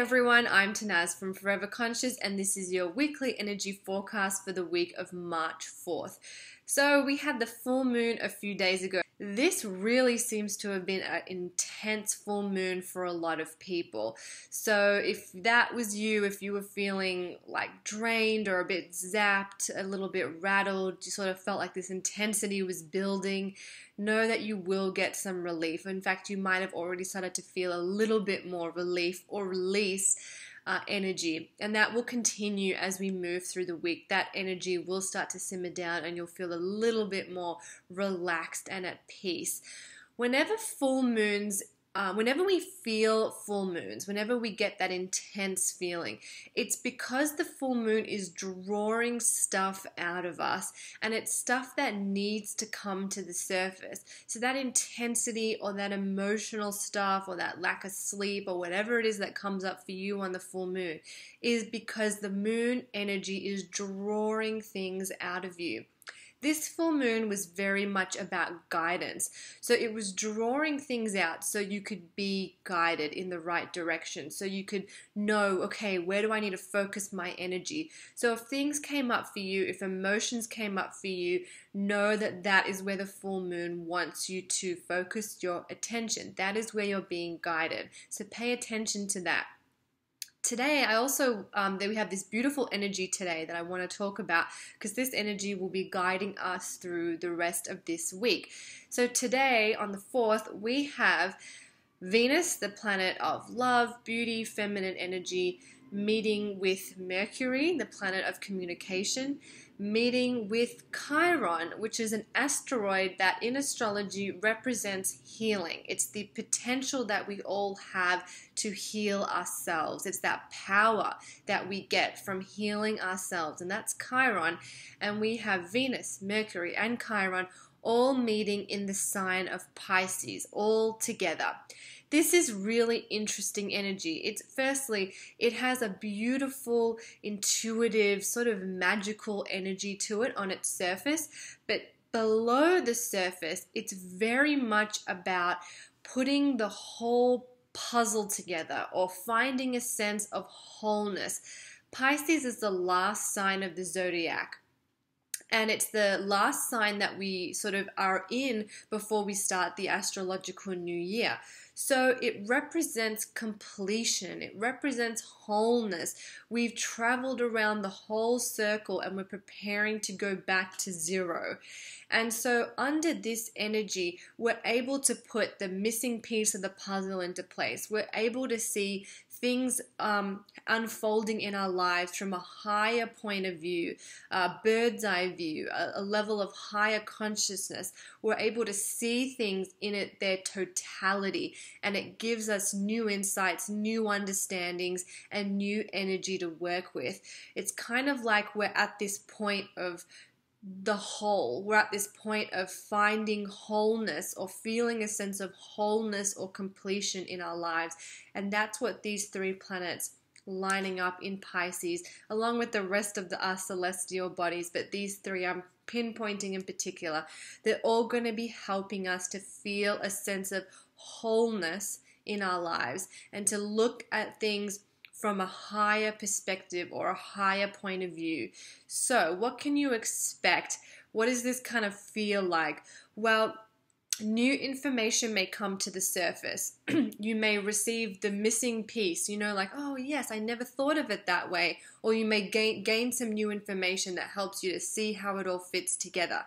everyone, I'm Tanaz from Forever Conscious, and this is your weekly energy forecast for the week of March 4th. So we had the full moon a few days ago. This really seems to have been an intense full moon for a lot of people. So if that was you, if you were feeling like drained or a bit zapped, a little bit rattled, you sort of felt like this intensity was building, know that you will get some relief. In fact, you might have already started to feel a little bit more relief or release energy, and that will continue as we move through the week. That energy will start to simmer down and you'll feel a little bit more relaxed and at peace. Whenever we feel full moons, whenever we get that intense feeling, it's because the full moon is drawing stuff out of us, and it's stuff that needs to come to the surface. So that intensity or that emotional stuff or that lack of sleep or whatever it is that comes up for you on the full moon is because the moon energy is drawing things out of you. This full moon was very much about guidance. So it was drawing things out so you could be guided in the right direction. So you could know, okay, where do I need to focus my energy? So if things came up for you, if emotions came up for you, know that that is where the full moon wants you to focus your attention. That is where you're being guided. So pay attention to that. Today, I also, we have this beautiful energy today that I want to talk about because this energy will be guiding us through the rest of this week. So today, on the 4th, we have Venus, the planet of love, beauty, feminine energy, meeting with Mercury, the planet of communication, meeting with Chiron, which is an asteroid that in astrology represents healing. It's the potential that we all have to heal ourselves. It's that power that we get from healing ourselves, and that's Chiron. And we have Venus, Mercury, and Chiron all meeting in the sign of Pisces, all together. This is really interesting energy. Firstly, it has a beautiful, intuitive, sort of magical energy to it on its surface, but below the surface, it's very much about putting the whole puzzle together or finding a sense of wholeness. Pisces is the last sign of the zodiac. And it's the last sign that we sort of are in before we start the astrological new year. So it represents completion. It represents wholeness. We've traveled around the whole circle and we're preparing to go back to zero. And so under this energy, we're able to put the missing piece of the puzzle into place. We're able to see things unfolding in our lives from a higher point of view, a bird's eye view, a level of higher consciousness. We're able to see things in their totality, and it gives us new insights, new understandings, and new energy to work with. It's kind of like we're at this point of the whole. We're at this point of finding wholeness or feeling a sense of wholeness or completion in our lives. And that's what these three planets lining up in Pisces, along with the rest of our celestial bodies, but these three I'm pinpointing in particular, they're all going to be helping us to feel a sense of wholeness in our lives and to look at things from a higher perspective or a higher point of view. So what can you expect? What does this kind of feel like? Well, new information may come to the surface. You may receive the missing piece, like, oh yes, I never thought of it that way. Or you may gain some new information that helps you to see how it all fits together.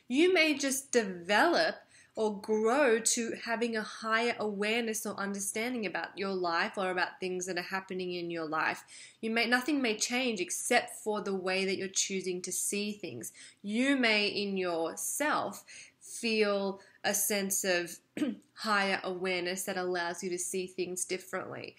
You may just develop or grow to having a higher awareness or understanding about your life or about things that are happening in your life. Nothing may change except for the way that you're choosing to see things. You may in yourself feel a sense of higher awareness that allows you to see things differently.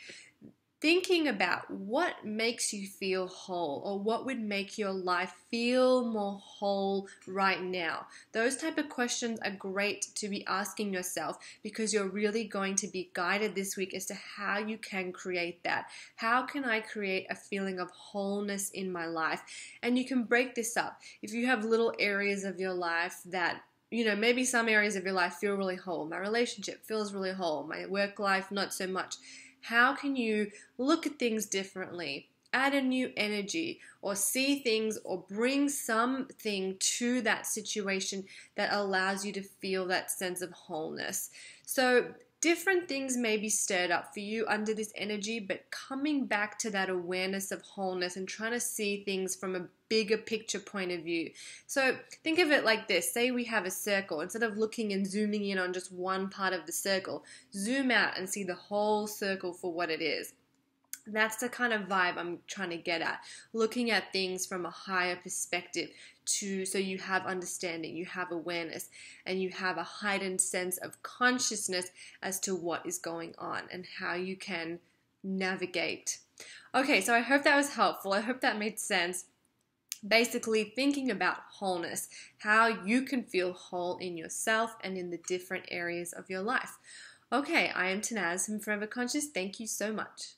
Thinking about what makes you feel whole or what would make your life feel more whole right now. Those type of questions are great to be asking yourself because you're really going to be guided this week as to how you can create that. How can I create a feeling of wholeness in my life? And you can break this up. If you have little areas of your life that maybe some areas of your life feel really whole. My relationship feels really whole. My work life, not so much. How can you look at things differently, add a new energy, or see things or bring something to that situation that allows you to feel that sense of wholeness? So different things may be stirred up for you under this energy, but coming back to that awareness of wholeness and trying to see things from a bigger picture point of view. So think of it like this. Say we have a circle. Instead of looking and zooming in on just one part of the circle, zoom out and see the whole circle for what it is. That's the kind of vibe I'm trying to get at. Looking at things from a higher perspective so you have understanding, you have awareness, and you have a heightened sense of consciousness as to what is going on and how you can navigate. Okay, so I hope that was helpful. I hope that made sense. Basically thinking about wholeness, how you can feel whole in yourself and in the different areas of your life. Okay, I am Tanaz from Forever Conscious. Thank you so much.